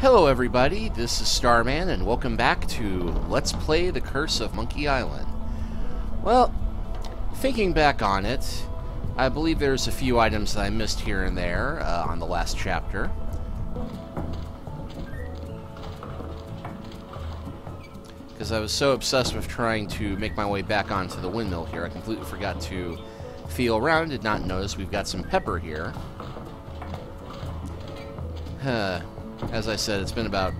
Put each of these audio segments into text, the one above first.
Hello everybody, this is Starman, and welcome back to Let's Play The Curse of Monkey Island. Well, thinking back on it, I believe there's a few items that I missed here and there on the last chapter. Because I was so obsessed with trying to make my way back onto the windmill here, I completely forgot to feel around, did not notice we've got some pepper here. As I said, it's been about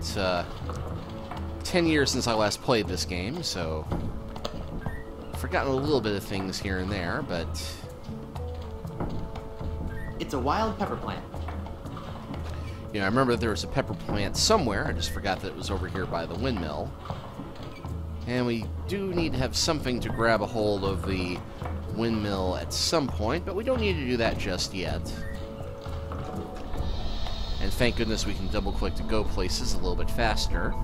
10 years since I last played this game, so I've forgotten a little bit of things here and there, but... It's a wild pepper plant. You know, I remember there was a pepper plant somewhere, I just forgot that it was over here by the windmill. And we do need to have something to grab a hold of the windmill at some point, but we don't need to do that just yet. And thank goodness we can double-click to go places a little bit faster.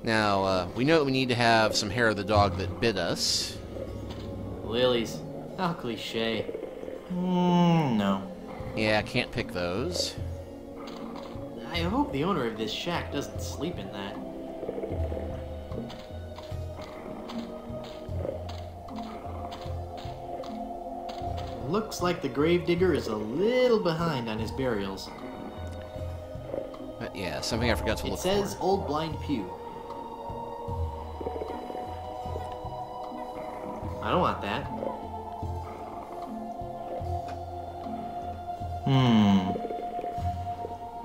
Now, we know that we need to have some hair of the dog that bit us. Lilies. How cliche. No. Yeah, can't pick those. I hope the owner of this shack doesn't sleep in that. Looks like the gravedigger is a little behind on his burials. But yeah, something I forgot to look for. It says Old Blind Pew. I don't want that.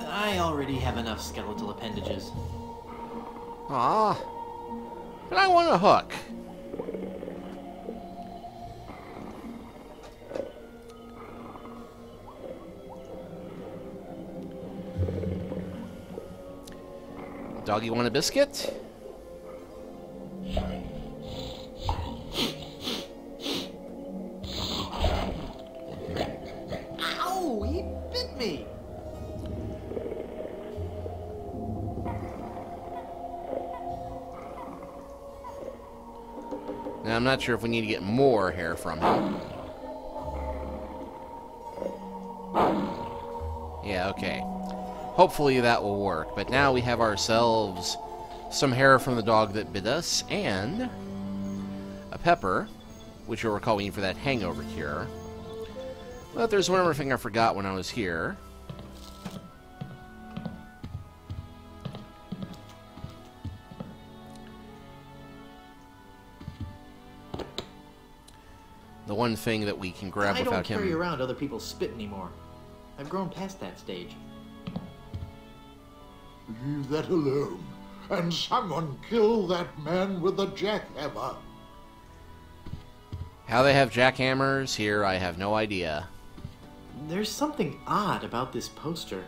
I already have enough skeletal appendages. Ah, but I want a hook. Doggy, want a biscuit? Ow! He bit me! Now, I'm not sure if we need to get more hair from him. Yeah, okay. Hopefully that will work. But now we have ourselves some hair from the dog that bit us, and a pepper, which you'll recall we need for that hangover cure. But there's one other thing I forgot when I was here. The one thing that we can grab without him... I don't carry around other people's spit anymore. I've grown past that stage. Leave that alone, and someone kill that man with the jackhammer. How they have jackhammers here, I have no idea. There's something odd about this poster.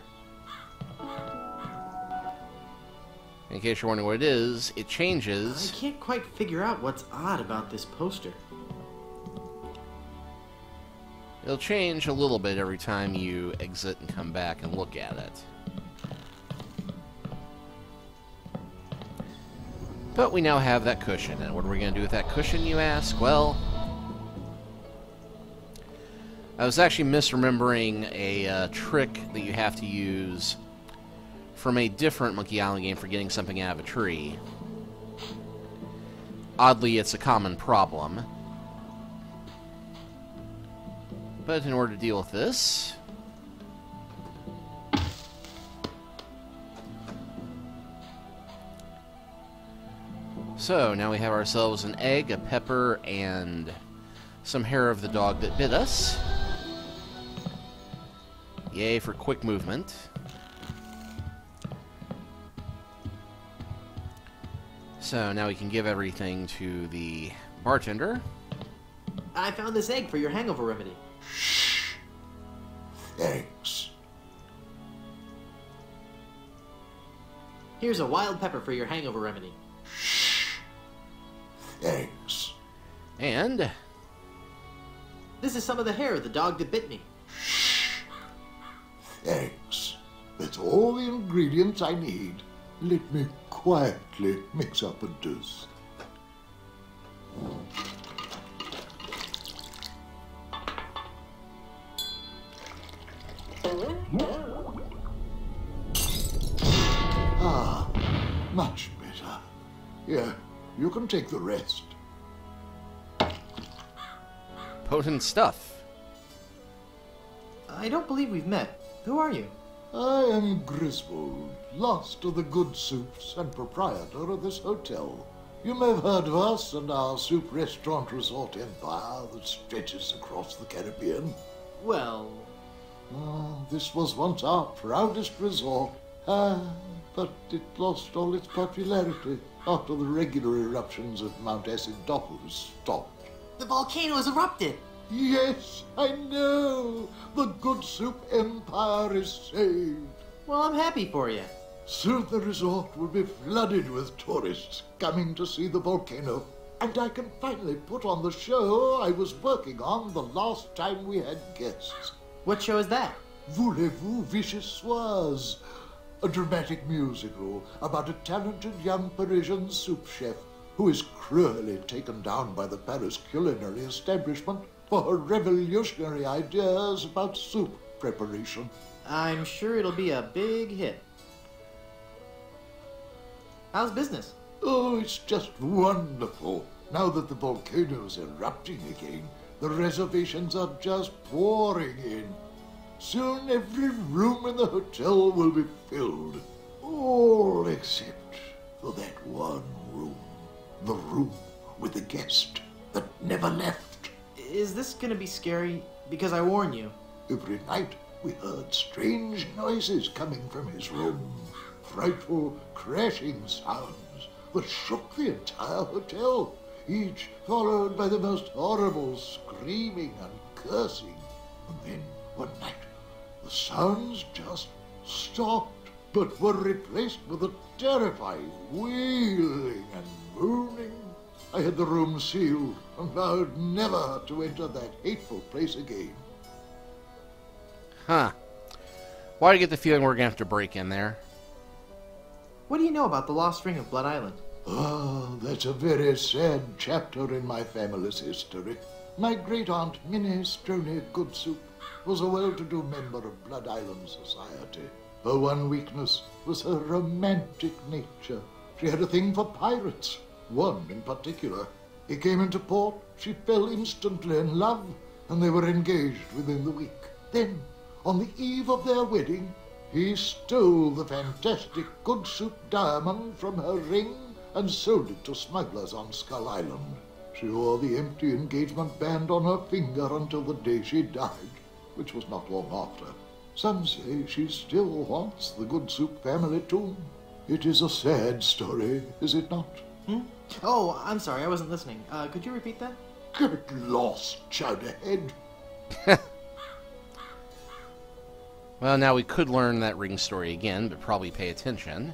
In case you're wondering what it is, it changes. I can't quite figure out what's odd about this poster. It'll change a little bit every time you exit and come back and look at it. But we now have that cushion, and what are we going to do with that cushion, you ask? Well, I was actually misremembering a trick that you have to use from a different Monkey Island game for getting something out of a tree. Oddly, it's a common problem. But in order to deal with this... So, now we have ourselves an egg, a pepper, and some hair of the dog that bit us. Yay for quick movement. So, now we can give everything to the bartender. I found this egg for your hangover remedy. Shh. Thanks. Here's a wild pepper for your hangover remedy. Shh. Thanks. And... this is some of the hair of the dog that bit me. Shh. Thanks. That's all the ingredients I need. Let me quietly mix up a dose. Ah, much better. Here, you can take the rest. Potent stuff. I don't believe we've met. Who are you? I am Griswold, last of the Goodsoups and proprietor of this hotel. You may have heard of us and our soup restaurant resort empire that stretches across the Caribbean. Well, This was once our proudest resort. But it lost all its popularity after the regular eruptions of Mount Acidophilus stopped. the volcano has erupted. Yes, I know. The Goodsoup empire is saved. Well, I'm happy for you. Soon the resort will be flooded with tourists coming to see the volcano. And I can finally put on the show I was working on the last time we had guests. What show is that? Voulez-vous vichyssoise? A dramatic musical about a talented young Parisian soup chef who is cruelly taken down by the Paris culinary establishment for her revolutionary ideas about soup preparation. I'm sure it'll be a big hit. How's business? Oh, it's just wonderful. Now that the volcano's erupting again, the reservations are just pouring in. Soon every room in the hotel will be filled. All except for that one room. The room with the guest that never left. Is this gonna be scary? Because I warn you. Every night we heard strange noises coming from his room. Frightful crashing sounds that shook the entire hotel, each followed by the most horrible screaming and cursing. And then one night the sounds just stopped, but were replaced with a terrifying wailing and moaning. I had the room sealed and vowed never to enter that hateful place again. Huh. Why do I get the feeling we're gonna have to break in there? What do you know about the lost ring of Blood Island? Oh, that's a very sad chapter in my family's history. My great-aunt Minnie Stroney Goodsoup was a well-to-do member of Blood Island society. Her one weakness was her romantic nature. She had a thing for pirates, one in particular. He came into port, she fell instantly in love, and they were engaged within the week. Then, on the eve of their wedding, he stole the fantastic Goodsoup diamond from her ring and sold it to smugglers on Skull Island. She wore the empty engagement band on her finger until the day she died, which was not long after. Some say she still haunts the Goodsoup family tomb. It is a sad story, is it not? Oh, I'm sorry, I wasn't listening. Could you repeat that? Get lost, Chowderhead. Well, now we could learn that ring story again, but probably pay attention.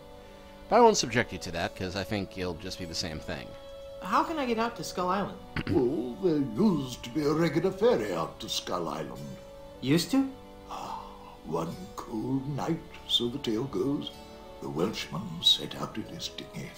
But I won't subject you to that, because I think it'll just be the same thing. How can I get out to Skull Island? Well, there used to be a regular ferry out to Skull Island. Used to? One cold night, so the tale goes, the Welshman set out in his dinghy.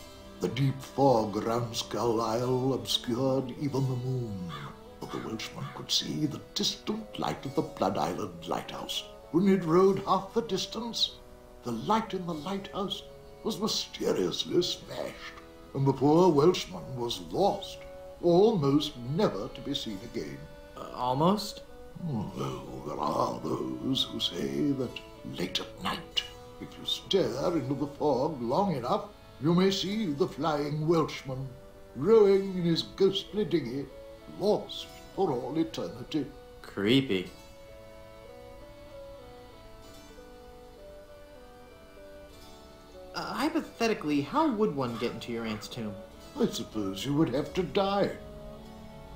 The deep fog around Skull Isle obscured even the moon, but the Welshman could see the distant light of the Blood Island lighthouse. When he'd rowed half the distance, the light in the lighthouse was mysteriously smashed, and the poor Welshman was lost, almost never to be seen again. Almost? Well, there are those who say that late at night, if you stare into the fog long enough, you may see the Flying Welshman rowing in his ghostly dinghy, lost for all eternity. Creepy. Hypothetically, how would one get into your aunt's tomb? I suppose you would have to die.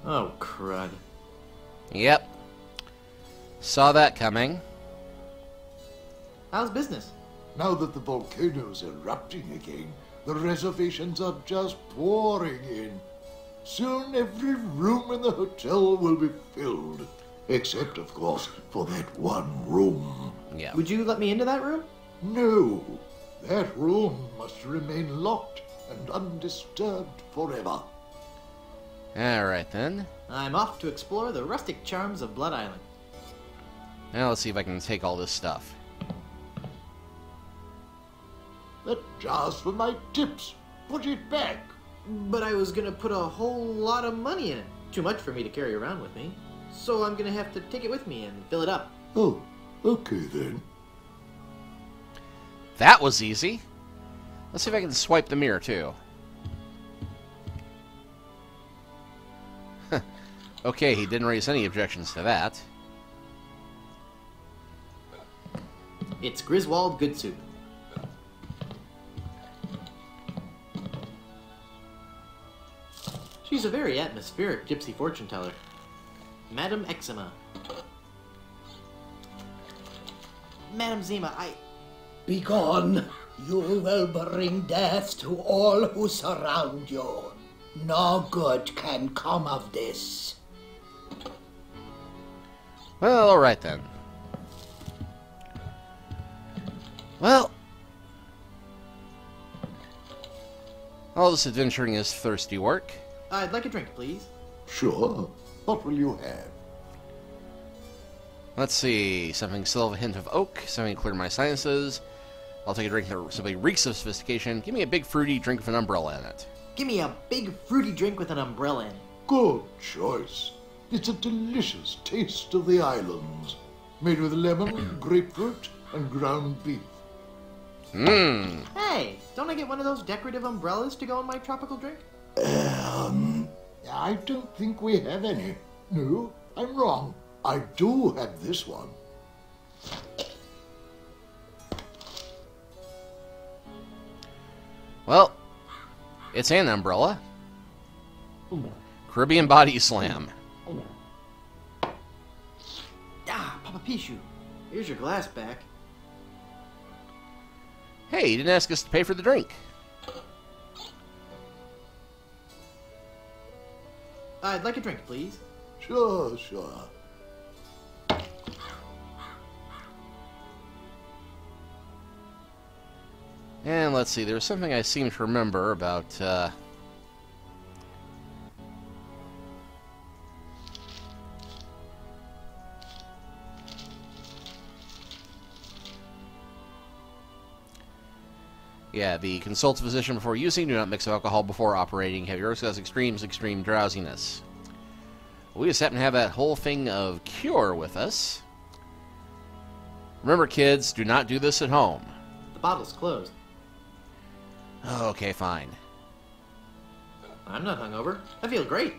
Oh, crud. Yep. Saw that coming. How's business? Now that the volcano's erupting again, the reservations are just pouring in. Soon every room in the hotel will be filled. Except, of course, for that one room. Yeah. Would you let me into that room? No, that room must remain locked and undisturbed forever. Alright then. I'm off to explore the rustic charms of Blood Island. Now let's see if I can take all this stuff. That jar's for my tips. Put it back. But I was gonna put a whole lot of money in it. Too much for me to carry around with me. So I'm gonna have to take it with me and fill it up. Oh, okay then. That was easy. Let's see if I can swipe the mirror, too. Okay, he didn't raise any objections to that. It's Griswold Goodsoup. She's a very atmospheric gypsy fortune teller. Madame Eczema. Madame Zima, Begone! You will bring death to all who surround you. No good can come of this. Well, alright then. Well, all this adventuring is thirsty work. I'd like a drink, please. Sure. What will you have? Let's see, something still have a hint of oak, something to clear my sinuses. I'll take a drink that simply reeks of sophistication. Give me a big fruity drink with an umbrella in it. Give me a big fruity drink with an umbrella in it. Good choice. It's a delicious taste of the islands. Made with lemon, grapefruit, and ground beef. Mmm. Hey, don't I get one of those decorative umbrellas to go in my tropical drink? I don't think we have any. No, I'm wrong. I do have this one. Well, it's an umbrella. Caribbean Body Slam. Ah, Papa Pichu, here's your glass back. Hey, you didn't ask us to pay for the drink. I'd like a drink, please. Sure. And let's see, there's something I seem to remember about, yeah, the consult a physician before using. Do not mix alcohol before operating. Have your cause extreme drowsiness. We just happen to have that whole thing of cure with us. Remember, kids, do not do this at home. The bottle's closed. Okay, fine. I'm not hungover. I feel great.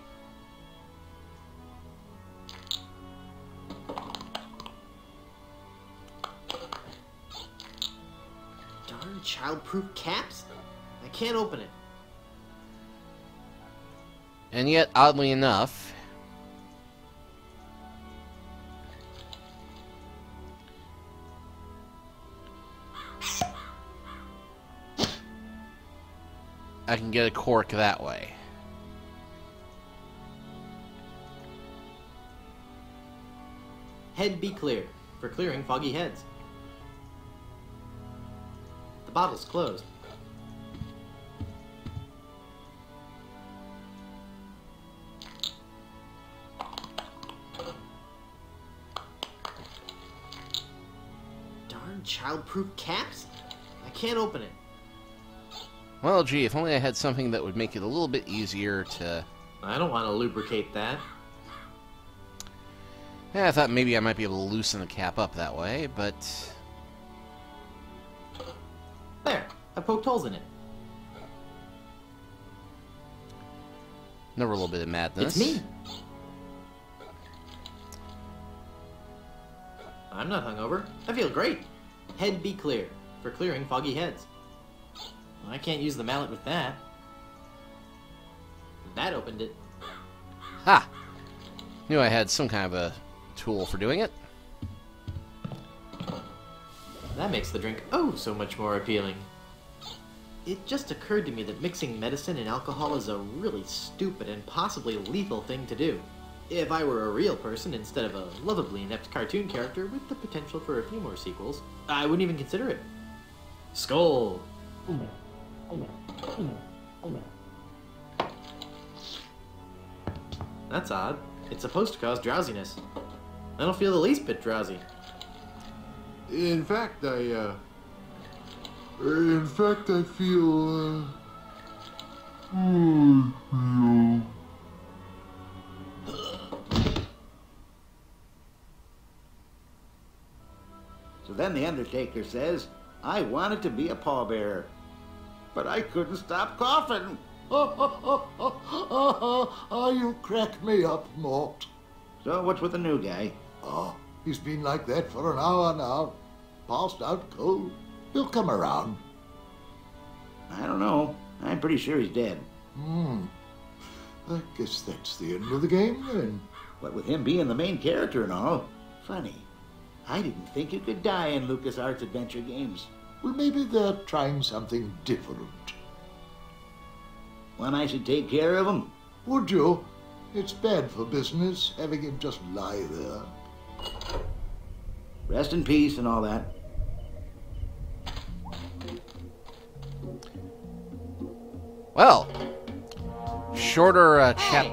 Darn child-proof caps? I can't open it. And yet, oddly enough, I can get a cork that way. Head be clear, for clearing foggy heads. The bottle's closed. Darn child-proof caps? I can't open it. Well, gee, if only I had something that would make it a little bit easier to... I don't want to lubricate that. Yeah, I thought maybe I might be able to loosen the cap up that way, but... There, I poked holes in it. Another little bit of madness. It's me. I'm not hungover. I feel great. Head be clear, for clearing foggy heads. I can't use the mallet with that. That opened it. Ha! Knew I had some kind of a tool for doing it. That makes the drink oh so much more appealing. It just occurred to me that mixing medicine and alcohol is a really stupid and possibly lethal thing to do. If I were a real person instead of a lovably inept cartoon character with the potential for a few more sequels, I wouldn't even consider it. Skull! That's odd. It's supposed to cause drowsiness. I don't feel the least bit drowsy. In fact, I feel, So then the undertaker says, I wanted to be a pallbearer, but I couldn't stop coughing. You crack me up, Mort. So what's with the new guy? Oh, he's been like that for an hour now. Passed out cold. He'll come around. I don't know. I'm pretty sure he's dead. I guess that's the end of the game, then. What with him being the main character and all. Funny. I didn't think you could die in LucasArts adventure games. Well, maybe they're trying something different. When I should take care of him? Would you? It's bad for business, having him just lie there. Rest in peace and all that. Well, shorter Hey!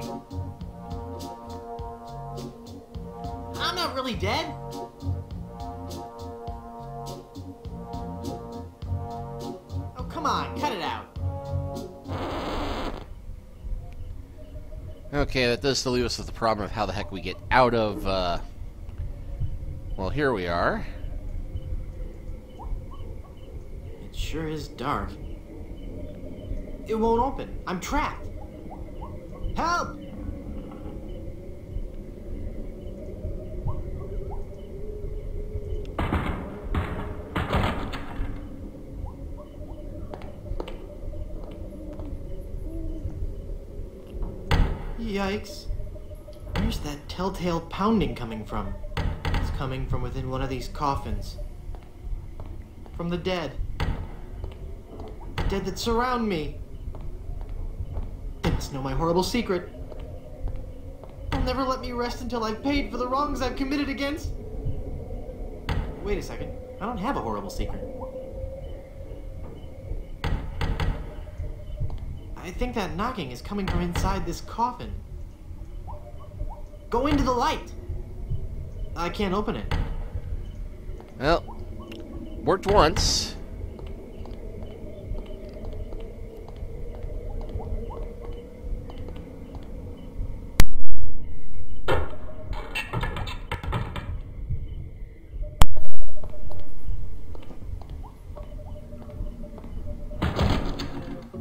I'm not really dead. Oh, come on, cut it out. Okay, that does still leave us with the problem of how the heck we get out of, well, here we are. It sure is dark. It won't open. I'm trapped. Help! Yikes. Where's that telltale pounding coming from? It's coming from within one of these coffins. From the dead. The dead that surround me. They must know my horrible secret. They'll never let me rest until I've paid for the wrongs I've committed against. Wait a second. I don't have a horrible secret. I think that knocking is coming from inside this coffin. Go into the light! I can't open it. Well, worked once.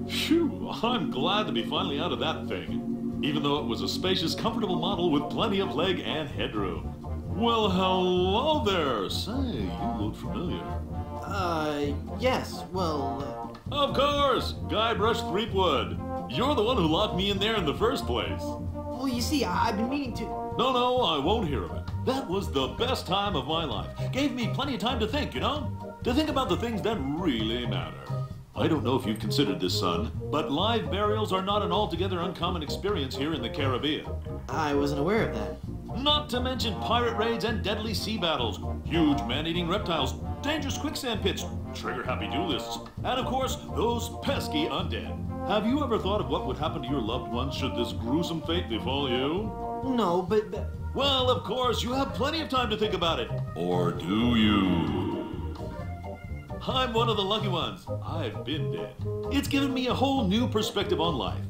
Phew, I'm glad to be finally out of that thing, even though it was a spacious, comfortable model with plenty of leg and headroom. Well, hello there. Say, you look familiar. Yes, well, Of course, Guybrush Threepwood. You're the one who locked me in there in the first place. well, you see, I've been meaning to... No, I won't hear of it. That was the best time of my life. Gave me plenty of time to think, you know? To think about the things that really matter. I don't know if you've considered this, son, but live burials are not an altogether uncommon experience here in the Caribbean. I wasn't aware of that. Not to mention pirate raids and deadly sea battles, huge man-eating reptiles, dangerous quicksand pits, trigger-happy duelists, and of course, those pesky undead. Have you ever thought of what would happen to your loved ones should this gruesome fate befall you? No, but... Well, of course, you have plenty of time to think about it. Or do you? I'm one of the lucky ones. I've been dead. It's given me a whole new perspective on life.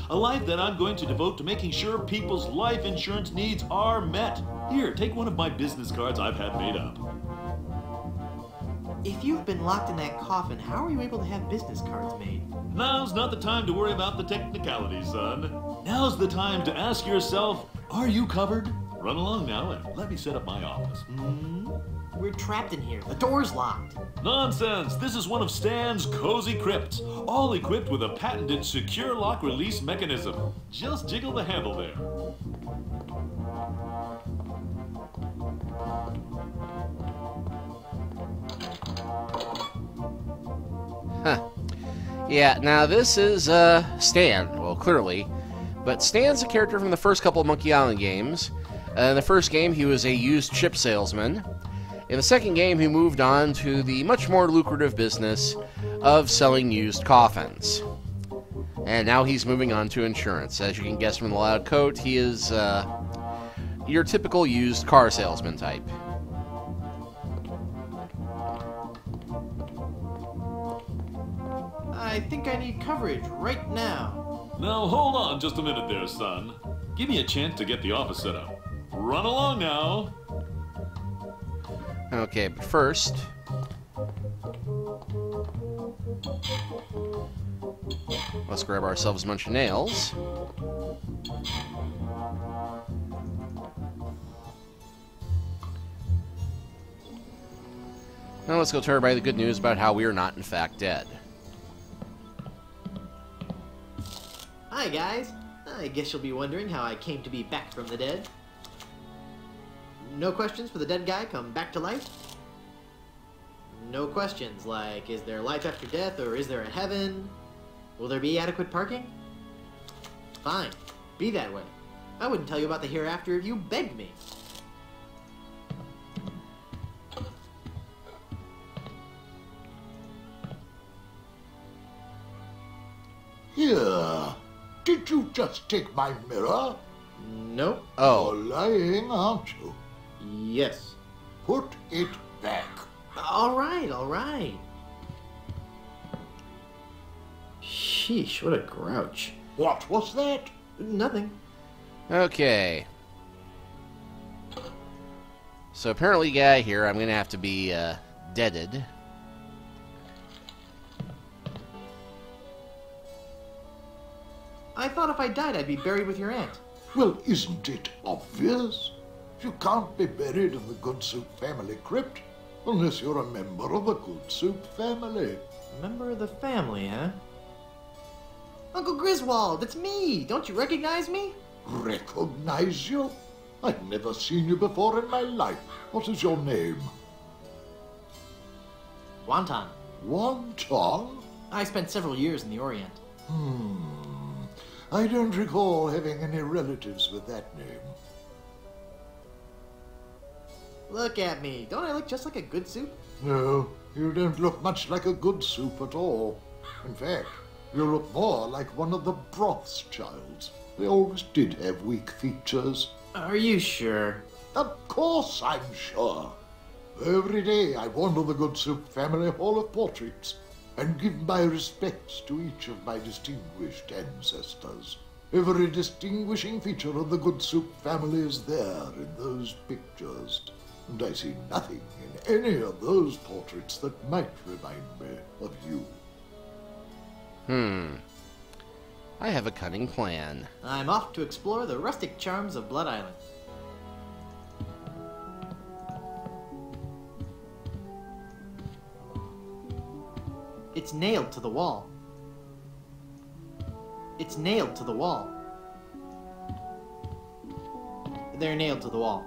A life that I'm going to devote to making sure people's life insurance needs are met. Here, take one of my business cards I've had made up. If you've been locked in that coffin, how are you able to have business cards made? Now's not the time to worry about the technicalities, son. Now's the time to ask yourself, are you covered? Run along now and let me set up my office. We're trapped in here. The door's locked. Nonsense! This is one of Stan's cozy crypts, all equipped with a patented secure lock release mechanism. Just jiggle the handle there. Huh. Yeah, now this is, Stan. Well, clearly. But Stan's a character from the first couple of Monkey Island games. In the first game, he was a used ship salesman. In the second game, he moved on to the much more lucrative business of selling used coffins. And now he's moving on to insurance. As you can guess from the loud coat, he is your typical used car salesman type. I think I need coverage right now. Now hold on just a minute there, son. Give me a chance to get the office set up. Run along now. Okay, but first... let's grab ourselves a bunch of nails. Now let's go tell everybody the good news about how we are not, in fact, dead. Hi, guys. I guess you'll be wondering how I came to be back from the dead. No questions for the dead guy come back to life? No questions like, is there life after death or is there a heaven? Will there be adequate parking? Fine. Be that way. I wouldn't tell you about the hereafter if you begged me. Here, did you just take my mirror? Nope. Oh. You're lying, aren't you? Yes. Put it back. All right, all right. Sheesh, what a grouch. What was that? Nothing. Okay. So apparently, guy here, I'm gonna have to be deaded. I thought if I died, I'd be buried with your aunt. Well, isn't it obvious? You can't be buried in the Goodsoup family crypt unless you're a member of the Goodsoup family. Member of the family, huh? Uncle Griswold, it's me! Don't you recognize me? Recognize you? I've never seen you before in my life. What is your name? Wonton. Wonton? I spent several years in the Orient. I don't recall having any relatives with that name. Look at me. Don't I look just like a good soup? No, you don't look much like a Goodsoup at all. In fact, you look more like one of the Brothschilds. They always did have weak features. Are you sure? Of course I'm sure. Every day I wander the Goodsoup family hall of portraits and give my respects to each of my distinguished ancestors. Every distinguishing feature of the Goodsoup family is there in those pictures, and I see nothing in any of those portraits that might remind me of you. I have a cunning plan. I'm off to explore the rustic charms of Blood Island. It's nailed to the wall. It's nailed to the wall. They're nailed to the wall.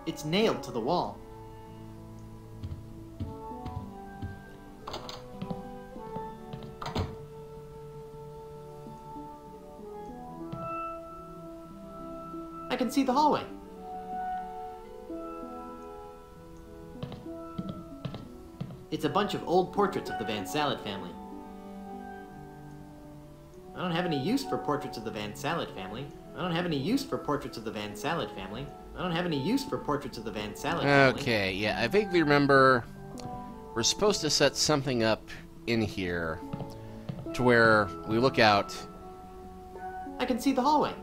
It's nailed to the wall. I can see the hallway. It's a bunch of old portraits of the Van Salad family. I don't have any use for portraits of the Van Salad family. I don't have any use for portraits of the Van Salad family. I don't have any use for portraits of the Van Salad family. Okay, yeah, I vaguely remember we're supposed to set something up in here to where we look out. I can see the hallway.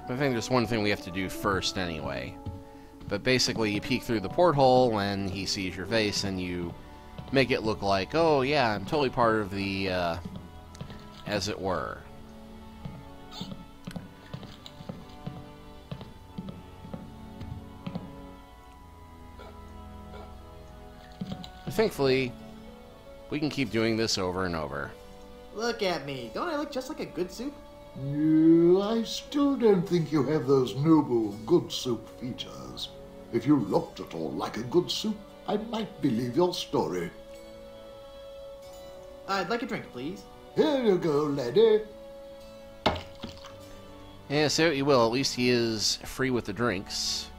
I think there's one thing we have to do first anyway. But basically, you peek through the porthole and he sees your face and you make it look like, oh yeah, I'm totally part of the, as it were. But thankfully, we can keep doing this over and over. Look at me. Don't I look just like a good soup? No, I still don't think you have those noble Goodsoup features. If you looked at all like a Goodsoup, I might believe your story. I'd like a drink, please. Here you go, laddie. Yeah, say what you will, at least he is free with the drinks.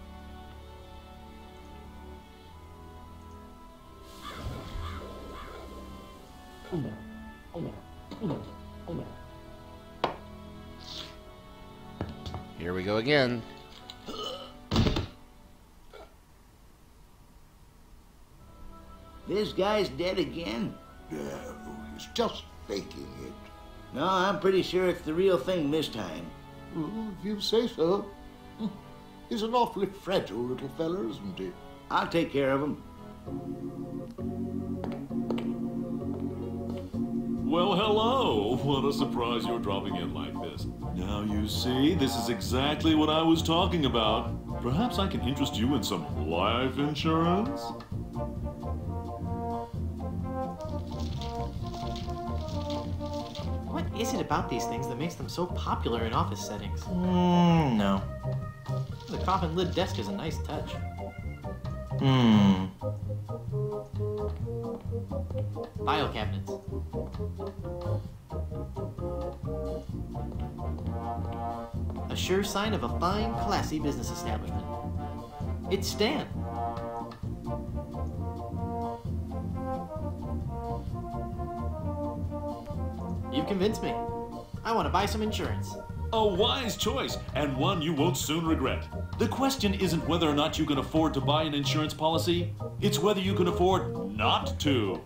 Here we go again. This guy's dead again? No, he's just faking it. No, I'm pretty sure it's the real thing this time. Well, if you say so. He's an awfully fragile little fella, isn't he? I'll take care of him. Well, hello. What a surprise you're dropping in like this. Now you see, this is exactly what I was talking about. Perhaps I can interest you in some life insurance? What is it about these things that makes them so popular in office settings? No. The coffin lid desk is a nice touch. File cabinets. A sure sign of a fine, classy business establishment. It's Stan. You've convinced me. I want to buy some insurance. A wise choice, and one you won't soon regret. The question isn't whether or not you can afford to buy an insurance policy, it's whether you can afford not to.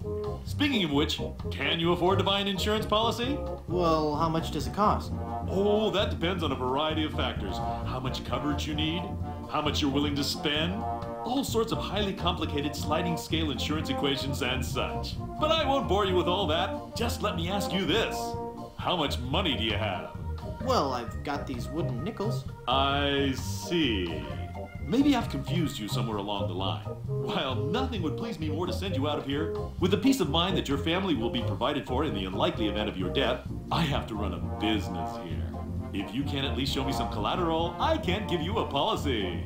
Speaking of which, can you afford to buy an insurance policy? Well, how much does it cost? Oh, that depends on a variety of factors. How much coverage you need, how much you're willing to spend, all sorts of highly complicated sliding scale insurance equations and such. But I won't bore you with all that. Just let me ask you this. How much money do you have? Well, I've got these wooden nickels. I see. Maybe I've confused you somewhere along the line. While nothing would please me more to send you out of here, with the peace of mind that your family will be provided for in the unlikely event of your death, I have to run a business here. If you can't at least show me some collateral, I can't give you a policy.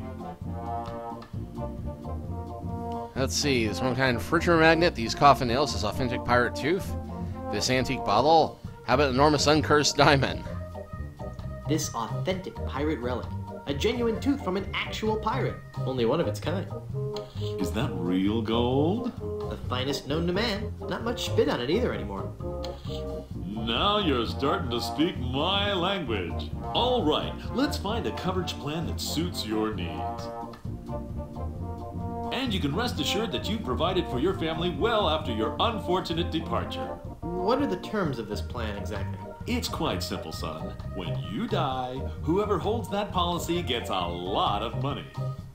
Let's see, this one kind of furniture magnet, these coffin nails, this authentic pirate tooth, this antique bottle, how about an enormous uncursed diamond? This authentic pirate relic. A genuine tooth from an actual pirate. Only one of its kind. Is that real gold? The finest known to man. Not much spit on it either anymore. Now you're starting to speak my language. All right, let's find a coverage plan that suits your needs. And you can rest assured that you've provided for your family well after your unfortunate departure. What are the terms of this plan exactly? It's quite simple, son. When you die, whoever holds that policy gets a lot of money.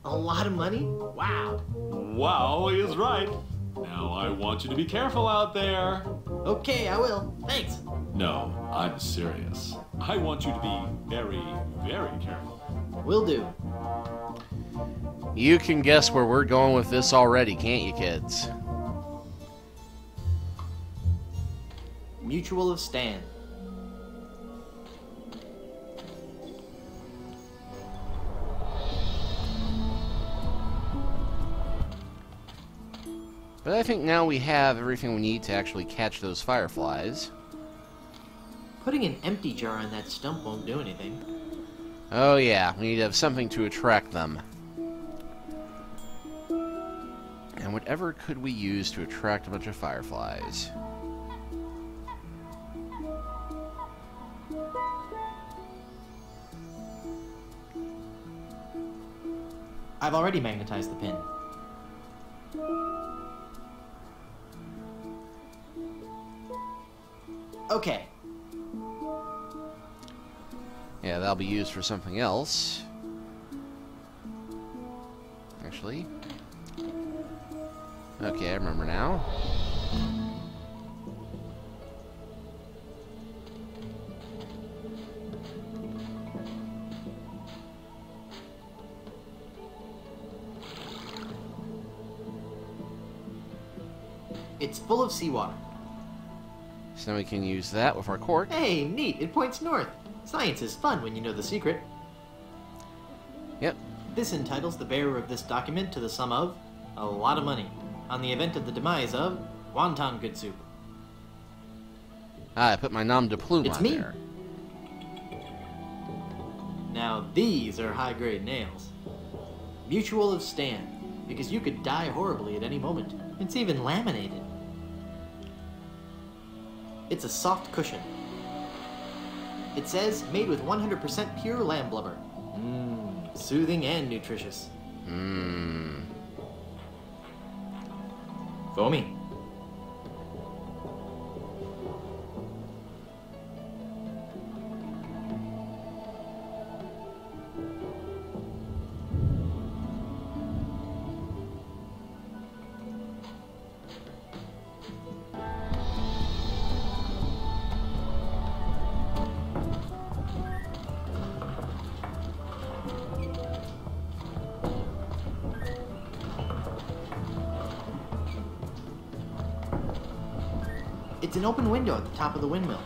A lot of money? Wow. Wow is right. Now I want you to be careful out there. Okay, I will. Thanks. No, I'm serious. I want you to be very, very careful. Will do. You can guess where we're going with this already, can't you, kids? Mutual of Stan. But I think now we have everything we need to actually catch those fireflies. Putting an empty jar on that stump won't do anything. Oh yeah, we need to have something to attract them. And whatever could we use to attract a bunch of fireflies? I've already magnetized the pin. Okay. Yeah, that'll be used for something else. Actually. Okay, I remember now. It's full of seawater. So now we can use that with our cork. Hey, neat. It points north. Science is fun when you know the secret. Yep. This entitles the bearer of this document to the sum of a lot of money on the event of the demise of Wonton Goodsoup. Ah, I put my nom de plume It's on me. there. Now these are high-grade nails. Mutual of Stan, because you could die horribly at any moment. It's even laminated. It's a soft cushion. It says, made with 100% pure lamb blubber. Soothing and nutritious. Mmm. Foamy. It's an open window at the top of the windmill.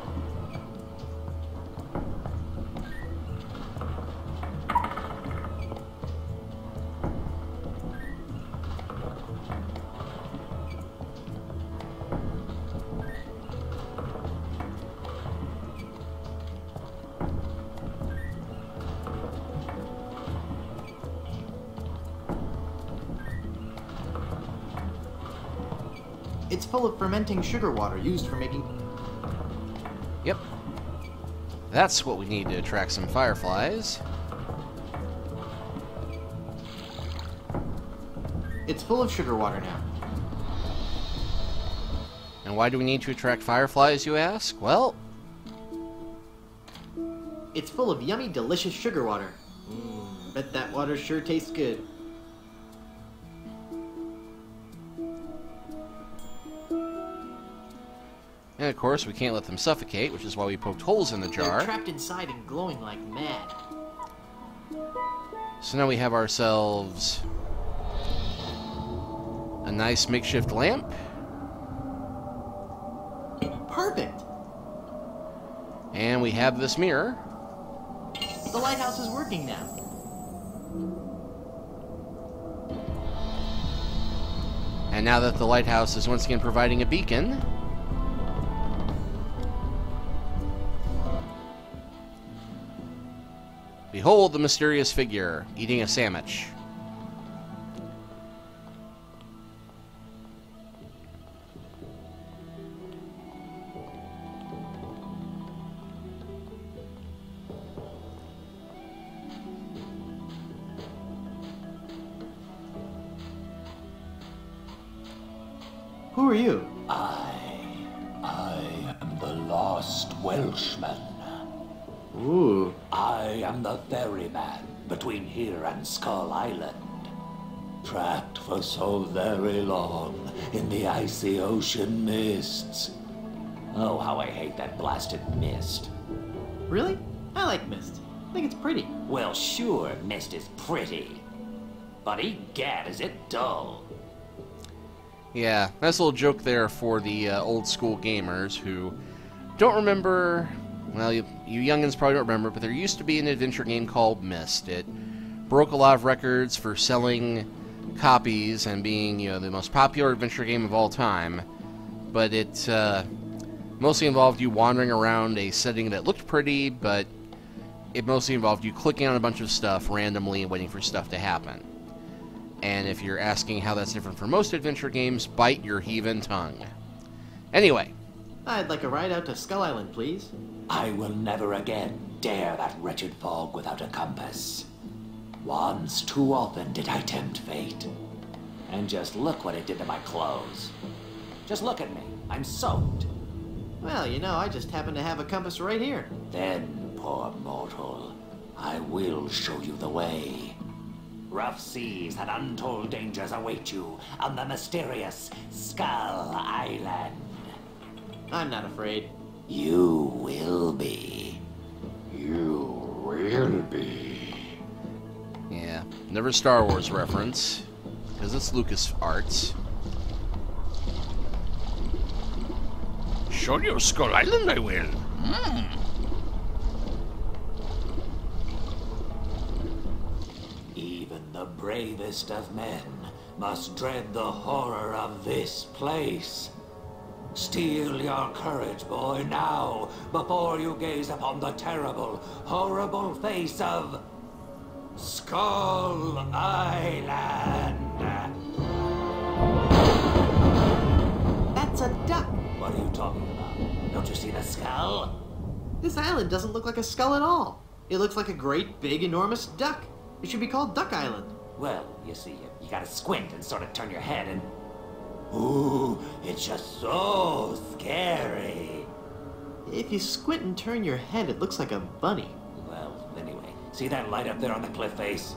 It's full of fermenting sugar water used for making... Yep. That's what we need to attract some fireflies. It's full of sugar water now. And why do we need to attract fireflies, you ask? Well, It's full of yummy, delicious sugar water. Bet that water sure tastes good. and of course we can't let them suffocate, which is why we poked holes in the jar. They're trapped inside and glowing like mad. So now we have ourselves a nice makeshift lamp. Perfect! And we have this mirror. The lighthouse is working now. And now that the lighthouse is once again providing a beacon, behold the mysterious figure eating a sandwich. Who are you? I am the lost Welshman. Ooh. I am the ferryman between here and Skull Island. Trapped for so very long in the icy ocean mists. Oh, how I hate that blasted mist. Really? I like mist. I think it's pretty. Well, sure, mist is pretty. But egad, is it dull. Yeah, nice little joke there for the old school gamers who don't remember. Well, you youngins probably don't remember, but there used to be an adventure game called Myst. It broke a lot of records for selling copies and being, the most popular adventure game of all time. But it mostly involved you wandering around a setting that looked pretty, but it mostly involved you clicking on a bunch of stuff randomly and waiting for stuff to happen. And if you're asking how that's different from most adventure games, bite your heathen tongue. Anyway. I'd like a ride out to Skull Island, please. I will never again dare that wretched fog without a compass. Once too often did I tempt fate. And just look what it did to my clothes. Just look at me. I'm soaked. Well, I just happen to have a compass right here. Then, poor mortal, I will show you the way. Rough seas and untold dangers await you on the mysterious Skull Island. I'm not afraid. You will be. You will be. Yeah, never Star Wars reference, because it's LucasArts. Show you Skull Island, I will. Even the bravest of men must dread the horror of this place. Steel your courage, boy, now, before you gaze upon the terrible, horrible face of Skull Island. That's a duck. What are you talking about? Don't you see the skull? This island doesn't look like a skull at all. It looks like a great, big, enormous duck. It should be called Duck Island. Well, you see, you gotta squint and sort of turn your head and... Ooh, it's just so scary. If you squint and turn your head, it looks like a bunny. Well, anyway, see that light up there on the cliff face?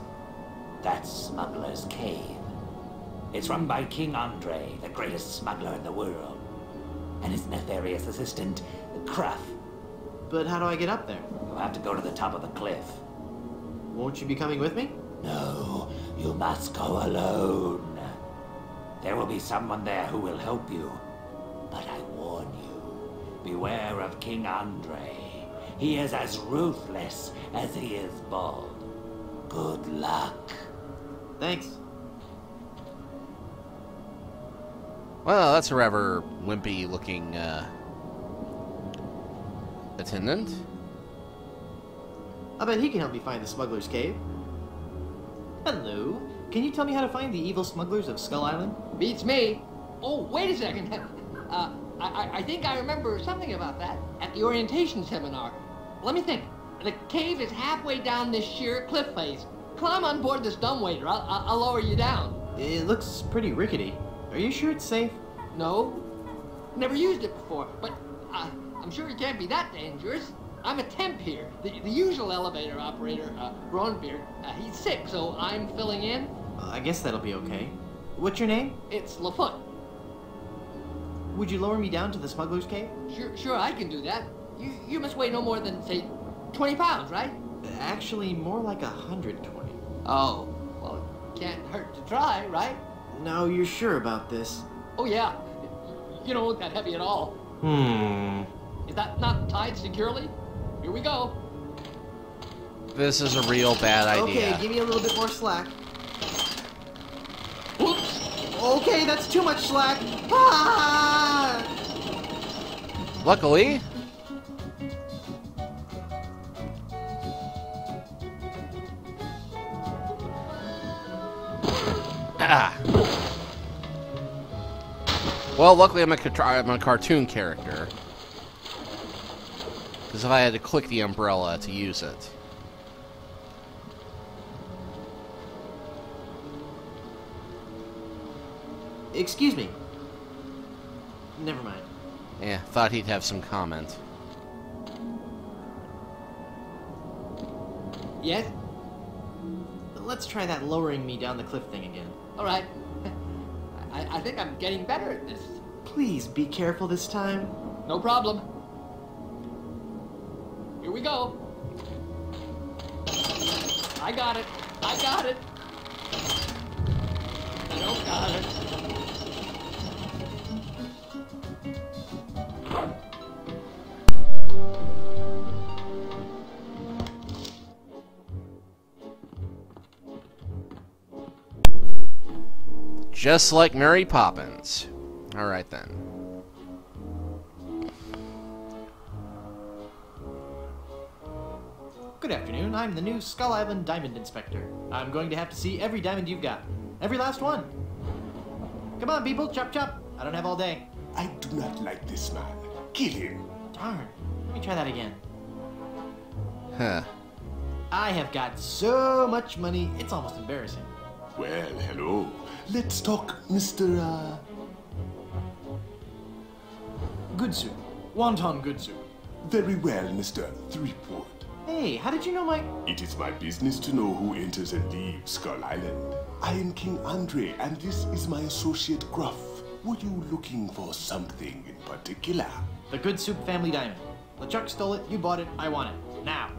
That's Smugglers Cave. It's run by King Andre, the greatest smuggler in the world, and his nefarious assistant, Cruff. But how do I get up there? You'll have to go to the top of the cliff. Won't you be coming with me? No, you must go alone. There will be someone there who will help you. But I warn you, beware of King Andre. He is as ruthless as he is bald. Good luck. Thanks. Well, that's a rather wimpy-looking attendant. I bet he can help me find the Smugglers Cave. Hello. Can you tell me how to find the evil smugglers of Skull Island? Beats me. Oh, wait a second. I think I remember something about that at the orientation seminar. Let me think. The cave is halfway down this sheer cliff face. Climb on board this dumbwaiter. I'll lower you down. It looks pretty rickety. Are you sure it's safe? No. Never used it before, but I'm sure it can't be that dangerous. I'm a temp here. The usual elevator operator, Braunbeard, he's sick, so I'm filling in. I guess that'll be okay. What's your name? It's Lafoot. Would you lower me down to the Smugglers Cave? Sure, I can do that. You must weigh no more than, say, 20 pounds, right? Actually, more like 120. Oh, well, it can't hurt to try, right? Now you're sure about this? Oh, yeah. You don't look that heavy at all. Is that not tied securely? Here we go. This is a real bad idea. Okay, give me a little bit more slack. Oops. Okay, that's too much slack. Ah! Luckily, well, luckily I'm a cartoon character. Because if I had to click the umbrella to use it. Excuse me. Never mind. Yeah, thought he'd have some comment. Yes? Let's try that lowering me down the cliff thing again. All right. I think I'm getting better at this. Please be careful this time. No problem. Here we go. I got it. I got it. I don't got it. Just like Mary Poppins. Alright then. Good afternoon, I'm the new Skull Island Diamond Inspector. I'm going to have to see every diamond you've got. Every last one. Come on, people, chop chop. I don't have all day. I do not like this man. Kill him. Darn. Let me try that again. Huh. I have got so much money, it's almost embarrassing. Well, hello. Let's talk, Mr. Goodsoup. Wonton Goodsoup. Very well, Mr. Threepwood. Hey, how did you know my... It is my business to know who enters and leaves Skull Island. I am King Andre, and this is my associate Gruff. Were you looking for something in particular? The Goodsoup family diamond. LeChuck stole it, you bought it, I want it. Now.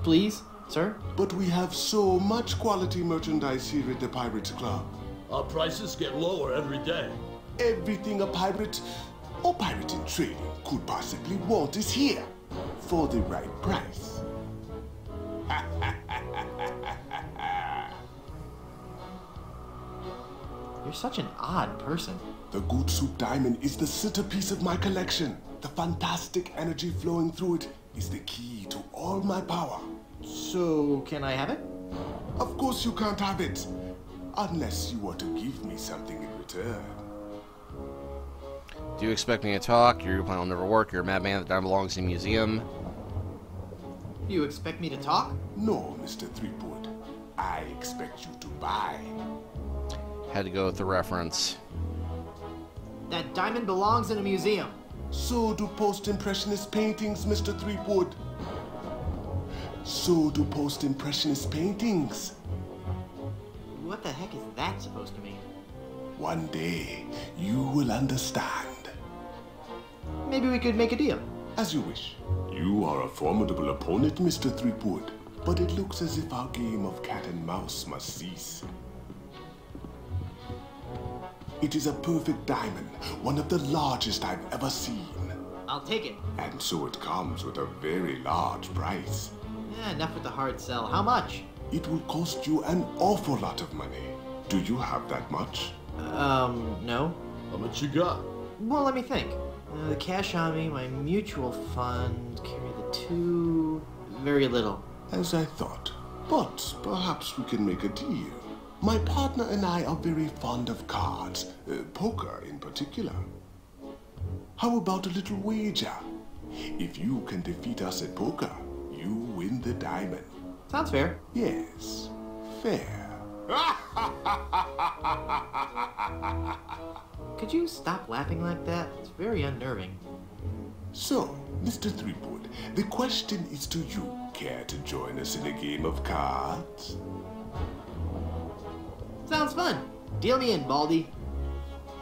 Please, sir? But we have so much quality merchandise here at the Pirates Club. Our prices get lower every day. Everything a pirate or pirate in training could possibly want is here. For the right price. You're such an odd person. The Goodsoup diamond is the centerpiece of my collection. The fantastic energy flowing through it is the key to all my power. So, can I have it? Of course you can't have it. Unless you want to give me something in return. Do you expect me to talk? Your plan will never work. You're a madman. The diamond belongs in a museum. You expect me to talk? No, Mr. Threepwood. I expect you to buy. Had to go with the reference. That diamond belongs in a museum. So do post-impressionist paintings, Mr. Threepwood. So do post-impressionist paintings. What the heck is that supposed to mean? One day, you will understand. Maybe we could make a deal. As you wish. You are a formidable opponent, Mr. Threepwood, but it looks as if our game of cat and mouse must cease. It is a perfect diamond, one of the largest I've ever seen. I'll take it. And so it comes with a very large price. Enough with the hard sell. How much? It will cost you an awful lot of money. Do you have that much? No. How much you got? Well, let me think. The cash on me, my mutual fund, carry the two... Very little. As I thought. But perhaps we can make a deal. My partner and I are very fond of cards, poker in particular. How about a little wager? If you can defeat us at poker, you win the diamond. Sounds fair. Yes, fair. Could you stop laughing like that? It's very unnerving. So, Mr. Threepwood, the question is to you. Care to join us in a game of cards? Sounds fun. Deal me in, Baldy.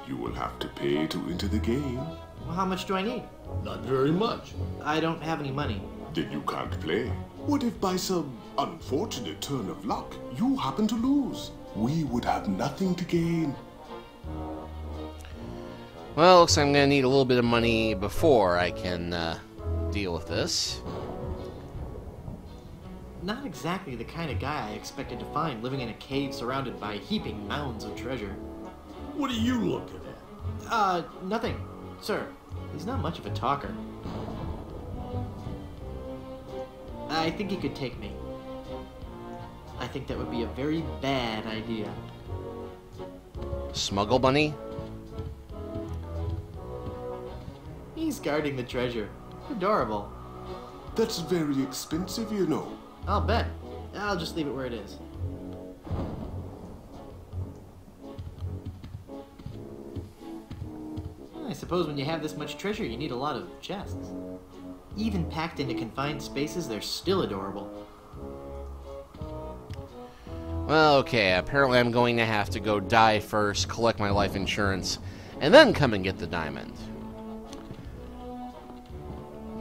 You will have to pay to enter the game. Well, how much do I need? Not very much. I don't have any money. Then you can't play. What if by some unfortunate turn of luck, you happen to lose? We would have nothing to gain. Well, looks like I'm going to need a little bit of money before I can deal with this. Not exactly the kind of guy I expected to find living in a cave surrounded by heaping mounds of treasure. What are you looking at? Nothing. Sir, he's not much of a talker. I think he could take me. I think that would be a very bad idea. Smuggle bunny? He's guarding the treasure. Adorable. That's very expensive, you know. I'll bet. I'll just leave it where it is. I suppose when you have this much treasure, you need a lot of chests. Even packed into confined spaces, they're still adorable. Well, okay, apparently I'm going to have to go die first, collect my life insurance, and then come and get the diamond.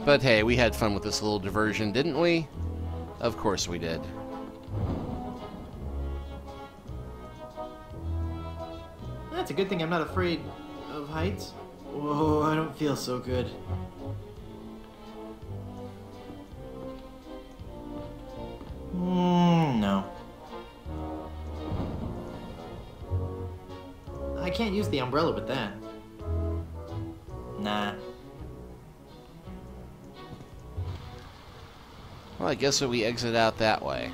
But hey, we had fun with this little diversion, didn't we? Of course we did. That's a good thing I'm not afraid of heights. Whoa, I don't feel so good. No. I can't use the umbrella with that. Nah. Well, I guess we exit out that way.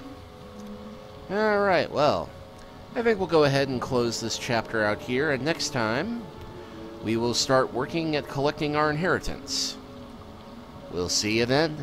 Alright, well, I think we'll go ahead and close this chapter out here, and next time we will start working at collecting our inheritance. We'll see you then.